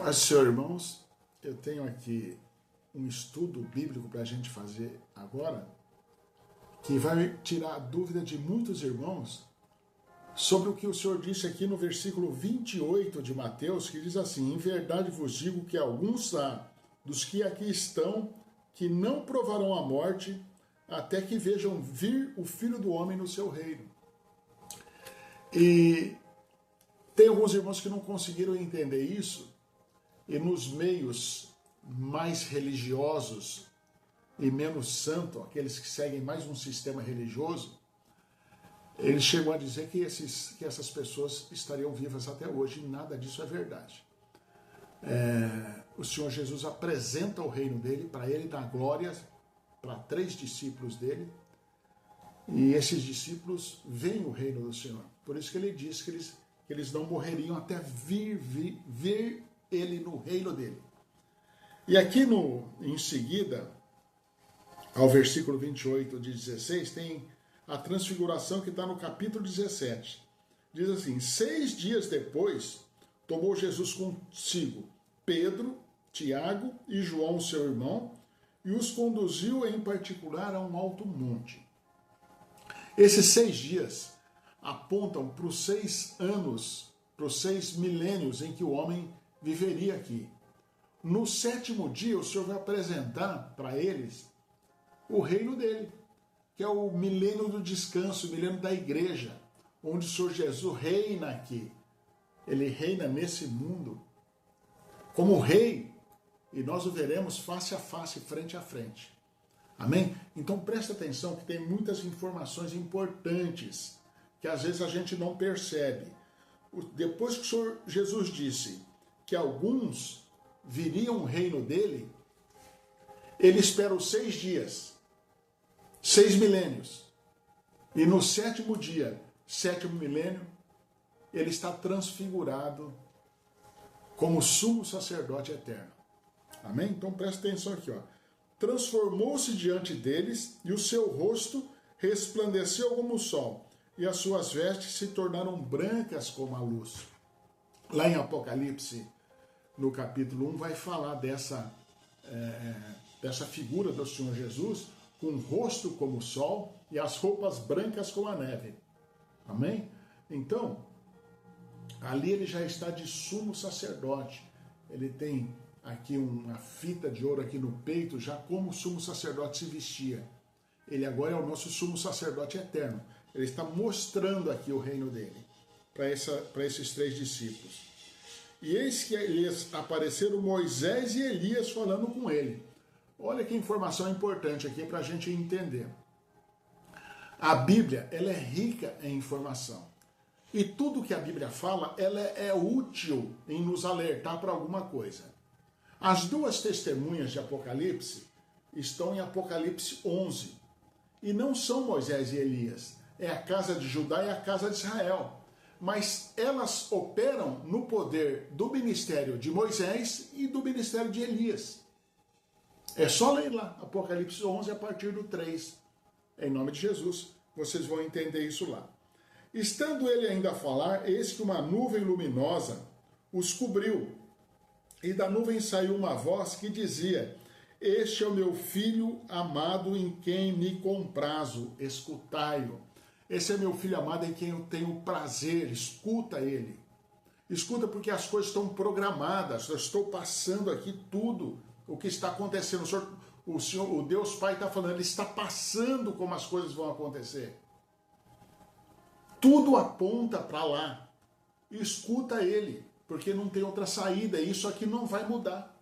Paz, senhor, irmãos, eu tenho aqui um estudo bíblico para a gente fazer agora, que vai tirar a dúvida de muitos irmãos sobre o que o Senhor disse aqui no versículo 28 de Mateus, que diz assim: em verdade vos digo que alguns há dos que aqui estão que não provarão a morte até que vejam vir o Filho do Homem no seu reino. E tem alguns irmãos que não conseguiram entender isso, e nos meios mais religiosos e menos santos, aqueles que seguem mais um sistema religioso, ele chegou a dizer que essas pessoas estariam vivas até hoje, e nada disso é verdade. O Senhor Jesus apresenta o reino dele, para ele dar glória para 3 discípulos dele, e esses discípulos veem o reino do Senhor. Por isso que ele diz que eles não morreriam até ver ele no reino dele. E aqui em seguida, ao versículo 28 de 16, tem a transfiguração que está no capítulo 17. Diz assim: 6 dias depois, tomou Jesus consigo Pedro, Tiago e João, seu irmão, e os conduziu em particular a um alto monte. Esses 6 dias apontam para os 6 anos, para os 6 milênios em que o homem viveria aqui. No 7º dia, o Senhor vai apresentar para eles o reino dele, que é o milênio do descanso, o milênio da igreja, onde o Senhor Jesus reina aqui. Ele reina nesse mundo como rei, e nós o veremos face a face, frente a frente. Amém? Então presta atenção que tem muitas informações importantes que às vezes a gente não percebe. Depois que o Senhor Jesus disse que alguns viriam o reino dele, ele espera os 6 dias, 6 milênios. E no 7º dia, 7º milênio, ele está transfigurado como sumo sacerdote eterno. Amém? Então presta atenção aqui, ó. Transformou-se diante deles, e o seu rosto resplandeceu como o sol, e as suas vestes se tornaram brancas como a luz. Lá em Apocalipse, no capítulo 1, vai falar dessa figura do Senhor Jesus, com o rosto como o sol e as roupas brancas como a neve. Amém? Então, ali ele já está de sumo sacerdote. Ele tem aqui uma fita de ouro aqui no peito, já como o sumo sacerdote se vestia. Ele agora é o nosso sumo sacerdote eterno. Ele está mostrando aqui o reino dele para esses 3 discípulos. E eis que lhes apareceram Moisés e Elias falando com ele. Olha que informação importante aqui para a gente entender. A Bíblia, ela é rica em informação. E tudo que a Bíblia fala, ela é útil em nos alertar para alguma coisa. As 2 testemunhas de Apocalipse estão em Apocalipse 11. E não são Moisés e Elias. É a casa de Judá e a casa de Israel. Mas elas operam no poder do ministério de Moisés e do ministério de Elias. É só ler lá, Apocalipse 11, a partir do 3. Em nome de Jesus, vocês vão entender isso lá. Estando ele ainda a falar, eis que uma nuvem luminosa os cobriu. E da nuvem saiu uma voz que dizia: este é o meu filho amado em quem me comprazo, escutai-o. Esse é meu filho amado em quem eu tenho prazer, escuta ele. Escuta, porque as coisas estão programadas, eu estou passando aqui tudo o que está acontecendo. O Deus Pai está falando, ele está passando como as coisas vão acontecer. Tudo aponta para lá. Escuta ele, porque não tem outra saída, e isso aqui não vai mudar.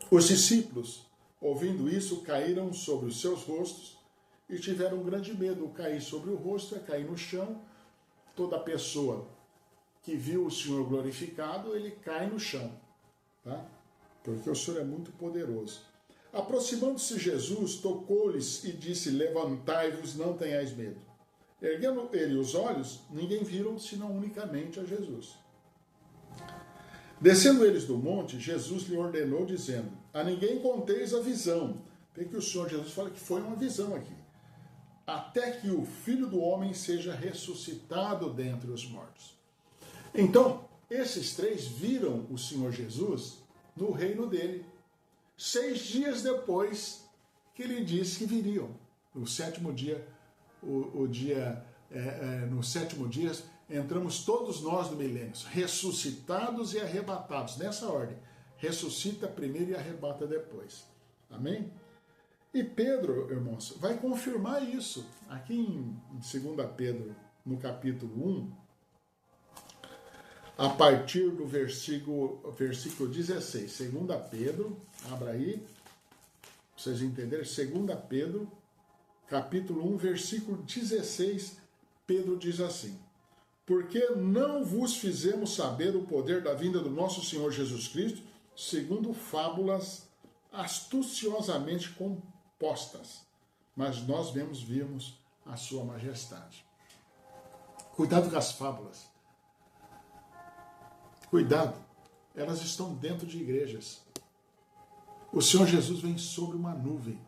Os discípulos, ouvindo isso, caíram sobre os seus rostos e tiveram um grande medo. O cair sobre o rosto é cair no chão. Toda pessoa que viu o Senhor glorificado, ele cai no chão, tá? Porque o Senhor é muito poderoso. Aproximando-se Jesus, tocou-lhes e disse: levantai-vos, não tenhais medo. Erguendo ele os olhos, ninguém viram senão unicamente a Jesus. Descendo eles do monte, Jesus lhe ordenou, dizendo: a ninguém conteis a visão. Tem que o Senhor Jesus fala que foi uma visão aqui. Até que o Filho do Homem seja ressuscitado dentre os mortos. Então, esses três viram o Senhor Jesus no reino dele, 6 dias depois que ele disse que viriam. No sétimo dia, no sétimo dia, entramos todos nós no milênio, ressuscitados e arrebatados, nessa ordem. Ressuscita primeiro e arrebata depois. Amém? E Pedro, irmãos, vai confirmar isso. Aqui em 2 Pedro, no capítulo 1, a partir do versículo 16. 2 Pedro, abra aí, para vocês entenderem. 2 Pedro, capítulo 1, versículo 16, Pedro diz assim: porque não vos fizemos saber o poder da vinda do nosso Senhor Jesus Cristo, segundo fábulas astuciosamente compostas, mas nós vimos a sua majestade. Cuidado com as fábulas. Cuidado, elas estão dentro de igrejas. O Senhor Jesus vem sobre uma nuvem.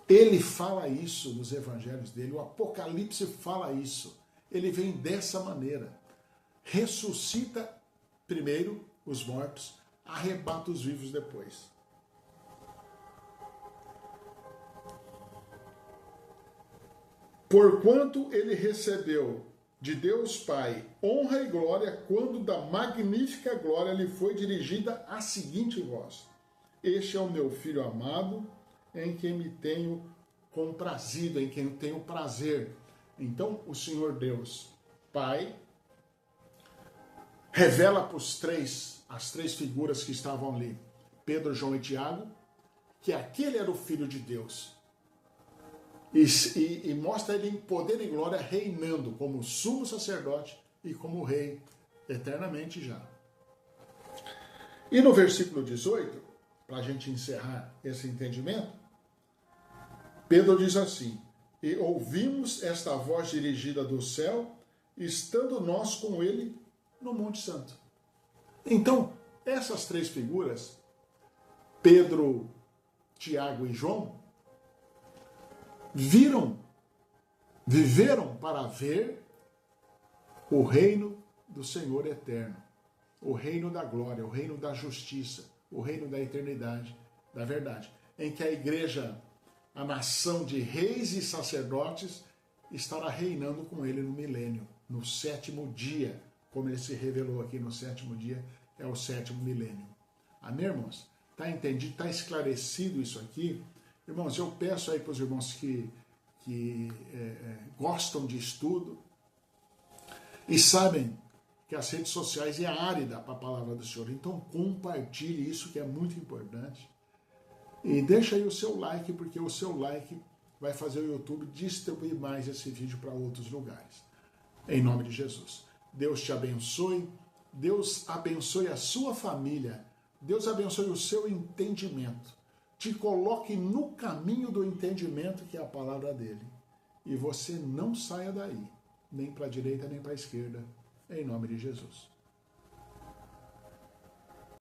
Ele fala isso nos evangelhos dele, o Apocalipse fala isso. Ele vem dessa maneira. Ressuscita primeiro os mortos, arrebata os vivos depois. Porquanto ele recebeu de Deus Pai honra e glória, quando da magnífica glória lhe foi dirigida a seguinte voz: este é o meu Filho amado, em quem me tenho comprazido, em quem eu tenho prazer. Então o Senhor Deus Pai revela para as três figuras que estavam ali, Pedro, João e Tiago, que aquele era o Filho de Deus. E mostra ele em poder e glória, reinando como sumo sacerdote e como rei eternamente já. E no versículo 18, para a gente encerrar esse entendimento, Pedro diz assim: e ouvimos esta voz dirigida do céu, estando nós com ele no Monte Santo. Então, essas três figuras, Pedro, Tiago e João, viveram para ver o reino do Senhor eterno, o reino da glória, o reino da justiça, o reino da eternidade, da verdade, em que a igreja, a nação de reis e sacerdotes, estará reinando com ele no milênio, no 7º dia, como ele se revelou aqui no 7º dia, é o 7º milênio. Amém, irmãos? Está entendido? Está esclarecido isso aqui? Irmãos, eu peço aí para os irmãos que gostam de estudo e sabem que as redes sociais é árida para a palavra do Senhor. Então compartilhe isso, que é muito importante. E deixa aí o seu like, porque o seu like vai fazer o YouTube distribuir mais esse vídeo para outros lugares. Em nome de Jesus. Deus te abençoe. Deus abençoe a sua família. Deus abençoe o seu entendimento. Te coloque no caminho do entendimento, que é a palavra dele. E você não saia daí, nem para a direita, nem para a esquerda, em nome de Jesus.